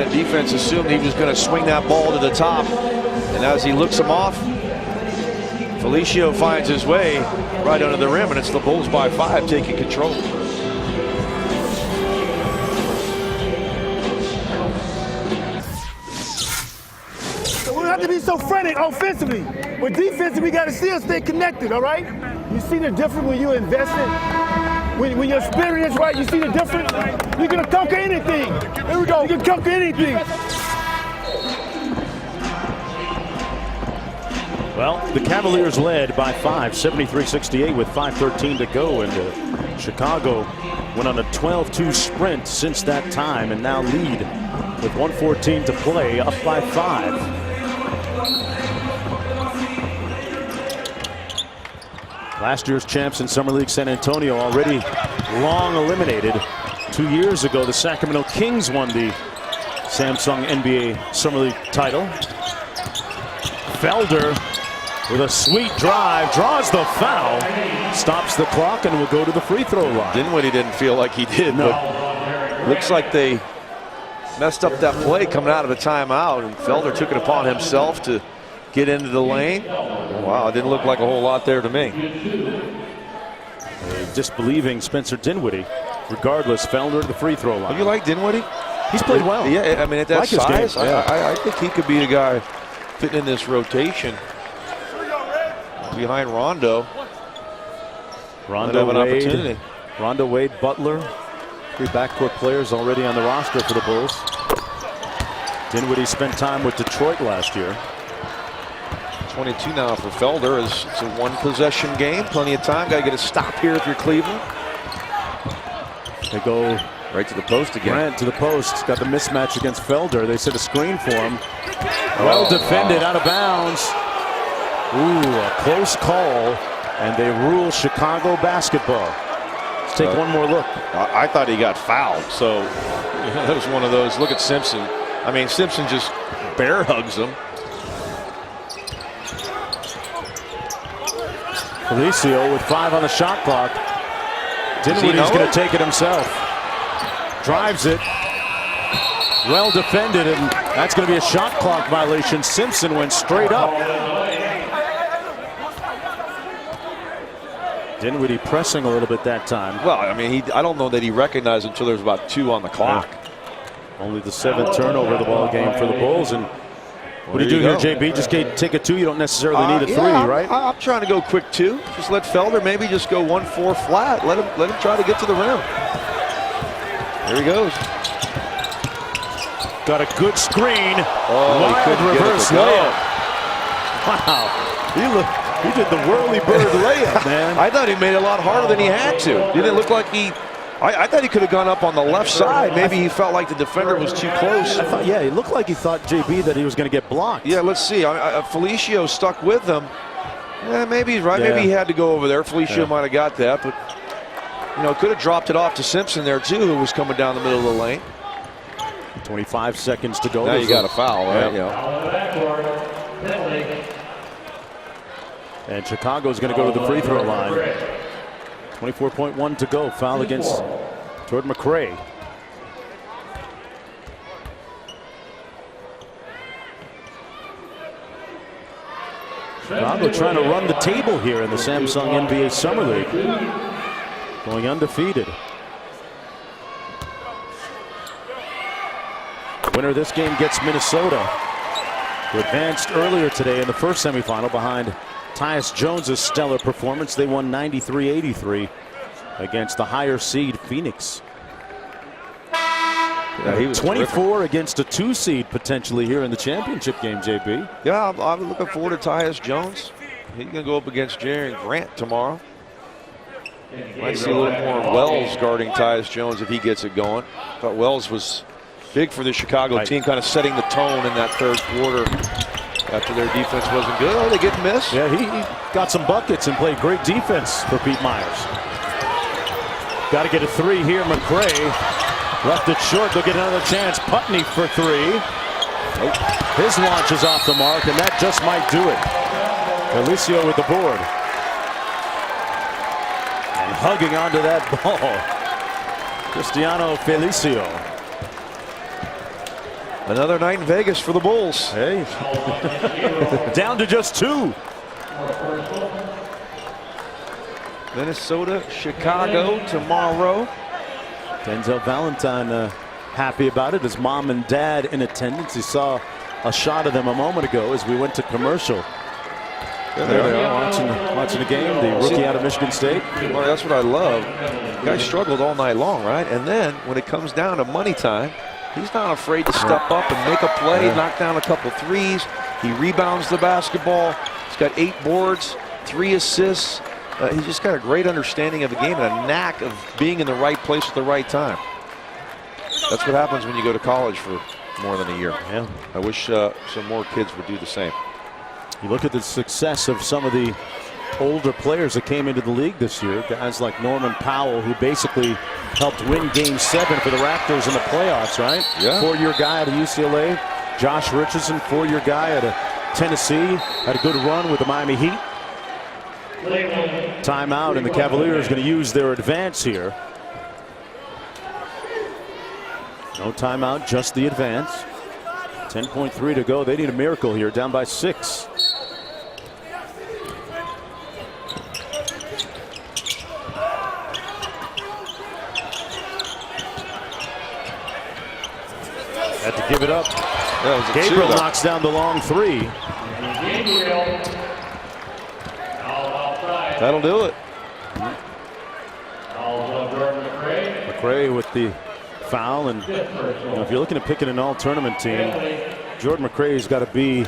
that defense assumed he was going to swing that ball to the top. And as he looks him off, Felicio finds his way right under the rim, and it's the Bulls by 5 taking control. So we don't have to be so frantic offensively. But defensively, we got to still stay connected, all right? You see the difference when you invest in, when your experience, right? You see the difference? You're going to conquer anything. Here we go. You can conquer anything. Well, the Cavaliers led by 5, 73-68 with 5:13 to go, and Chicago went on a 12-2 sprint since that time and now lead with 1:14 to play, up by 5. Last year's champs in Summer League San Antonio already long eliminated. 2 years ago, the Sacramento Kings won the Samsung NBA Summer League title. Felder with a sweet drive, draws the foul, stops the clock, and will go to the free throw line. Dinwiddie didn't feel like he did, no. But looks like they messed up that play coming out of a timeout, and Felder took it upon himself to get into the lane. Wow, it didn't look like a whole lot there to me. Disbelieving Spencer Dinwiddie. Regardless, Felder at the free throw line. You like Dinwiddie? He's played well. Yeah, I mean, at that like size, yeah. I think he could be a guy fitting in this rotation behind Rondo. Rondo, an Wade, opportunity. Rondo, Wade, Butler, 3 backcourt players already on the roster for the Bulls. Dinwiddie spent time with Detroit last year. 22 now for Felder. It's a 1-possession game. Plenty of time. Got to get a stop here if you're Cleveland. They go right to the post again. Grant to the post. Got the mismatch against Felder. They set a screen for him. Well defended, out of bounds. Ooh, a close call, and they rule Chicago basketball. Let's take one more look. I thought he got fouled, so that was one of those. Look at Simpson. I mean, Simpson just bear hugs him. Felicio with 5 on the shot clock. Dinwiddie's going to take it himself. Drives it. Well defended, and that's going to be a shot clock violation. Simpson went straight up. Dinwiddie pressing a little bit that time. Well, I mean, I don't know that he recognized until there was about 2 on the clock. Yeah. Only the 7th turnover of the ball game for the Bulls. And what do you do here, JB? Just take a 2. You don't necessarily need a 3, right? I'm trying to go quick 2. Just let Felder maybe just go 1-4 flat. Let him try to get to the rim. There he goes. Got a good screen. Wild reverse layup. Wow. He did the whirly bird layup, man. I thought he made it a lot harder than he had to. Didn't it look like I thought he could have gone up on the left side. Maybe he felt like the defender was too close. Yeah, it looked like he thought, JB, that he was going to get blocked. Yeah, let's see. Felicio stuck with them. Yeah, maybe he's right. Yeah. Maybe he had to go over there. Felicio might have got that, but could have dropped it off to Simpson there too, who was coming down the middle of the lane. 25 seconds to go. Now you got a foul, right? And Chicago's going to go to the free throw line. 24.1 to go. Foul against Jordan McRae. Chicago trying to run the table here in the Samsung NBA Summer League. Going undefeated. Winner of this game gets Minnesota, who advanced earlier today in the first semifinal behind Tyus Jones's stellar performance. They won 93-83 against the higher seed Phoenix. Yeah, he was 24 terrific. Against a 2 seed potentially here in the championship game, JB. Yeah, I'm looking forward to Tyus Jones. He's going to go up against Jaren Grant tomorrow. Might see a little more Wells guarding Tyus Jones if he gets it going. Thought Wells was big for the Chicago team, kind of setting the tone in that 3rd quarter after their defense wasn't good. Oh, they get missed. Yeah, he got some buckets and played great defense for Pete Myers. Got to get a 3 here. McRae left it short. They'll get another chance. Putney for 3. His launch is off the mark, and that just might do it. Felicio with the board. And hugging onto that ball, Cristiano Felicio. Another night in Vegas for the Bulls. Hey. Down to just 2. Minnesota, Chicago tomorrow. Denzel Valentine happy about it. His mom and dad in attendance. He saw a shot of them a moment ago as we went to commercial. Yeah, There they are watching the game. The rookie out of Michigan State. Well, that's what I love. The guy struggled all night long, right? And then when it comes down to money time, he's not afraid to step up and make a play, knock down a couple threes. He rebounds the basketball. He's got 8 boards, 3 assists. He's just got a great understanding of the game and a knack of being in the right place at the right time. That's what happens when you go to college for more than a year. Yeah. I wish some more kids would do the same. You look at the success of some of the older players that came into the league this year. Guys like Norman Powell, who basically helped win Game 7 for the Raptors in the playoffs, right? Yeah. 4-year guy out of UCLA. Josh Richardson, 4-year guy out of Tennessee. Had a good run with the Miami Heat. Timeout, and the Cavaliers going to use their advance here. No timeout, just the advance. 10.3 to go. They need a miracle here, down by 6. Had to give it up. Gabriel knocks down the long 3. That'll do it. McRae with the foul, and if you're looking at picking an all-tournament team, Jordan McRae's got to be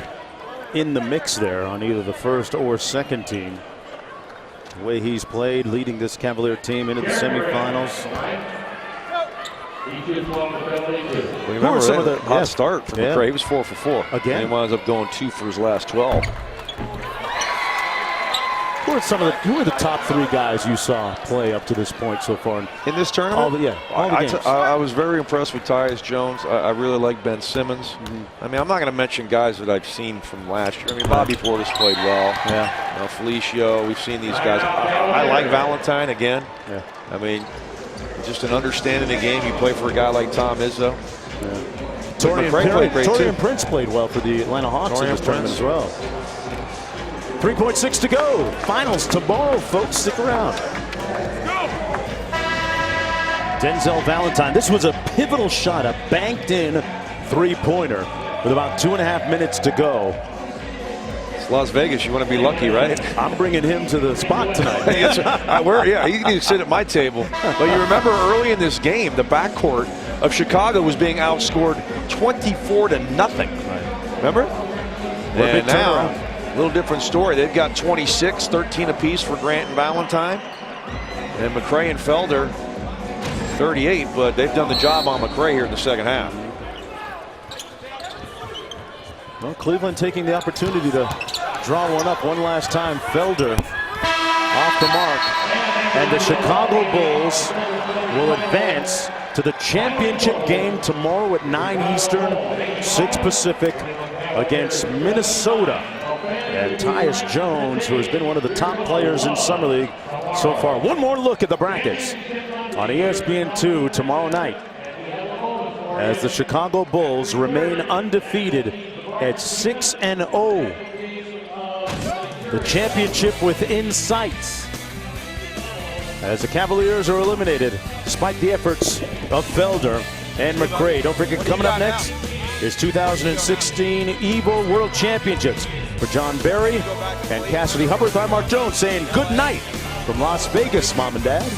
in the mix there on either the first or second team. The way he's played, leading this Cavalier team into the semifinals. Remember some of the hot start from McRae. He was 4 for 4. Again, and he winds up going 2 for his last 12. Who are the top 3 guys you saw play up to this point so far in this tournament? All the games. I was very impressed with Tyus Jones. I really like Ben Simmons. I mean, I'm not going to mention guys that I've seen from last year. I mean, Bobby Portis played well. Yeah. Felicio, we've seen these guys. I like Valentine again. Yeah. I mean, just an understanding the game. You play for a guy like Tom Izzo. Yeah. Torian Prince played well for the Atlanta Hawks in this tournament as well. 3.6 to go. Finals tomorrow, folks. Stick around. Denzel Valentine. This was a pivotal shot, a banked in 3-pointer with about 2.5 minutes to go. It's Las Vegas. You want to be lucky, right? I'm bringing him to the spot tonight. Yeah, he can sit at my table. But you remember early in this game, the backcourt of Chicago was being outscored 24 to nothing. Remember? And now, a little different story. They've got 26, 13 apiece for Grant and Valentine. And McRae and Felder, 38, but they've done the job on McRae here in the second half. Well, Cleveland taking the opportunity to draw one up one last time. Felder off the mark. And the Chicago Bulls will advance to the championship game tomorrow at 9 Eastern, 6 Pacific against Minnesota. And Tyus Jones, who has been one of the top players in Summer League so far. One more look at the brackets on ESPN2 tomorrow night as the Chicago Bulls remain undefeated at 6-0. The championship within sight as the Cavaliers are eliminated despite the efforts of Felder and McRae. Don't forget, coming up next is 2016 EVO World Championships. For John Barry and Cassidy Hubbard, I'm Mark Jones saying good night from Las Vegas, Mom and Dad.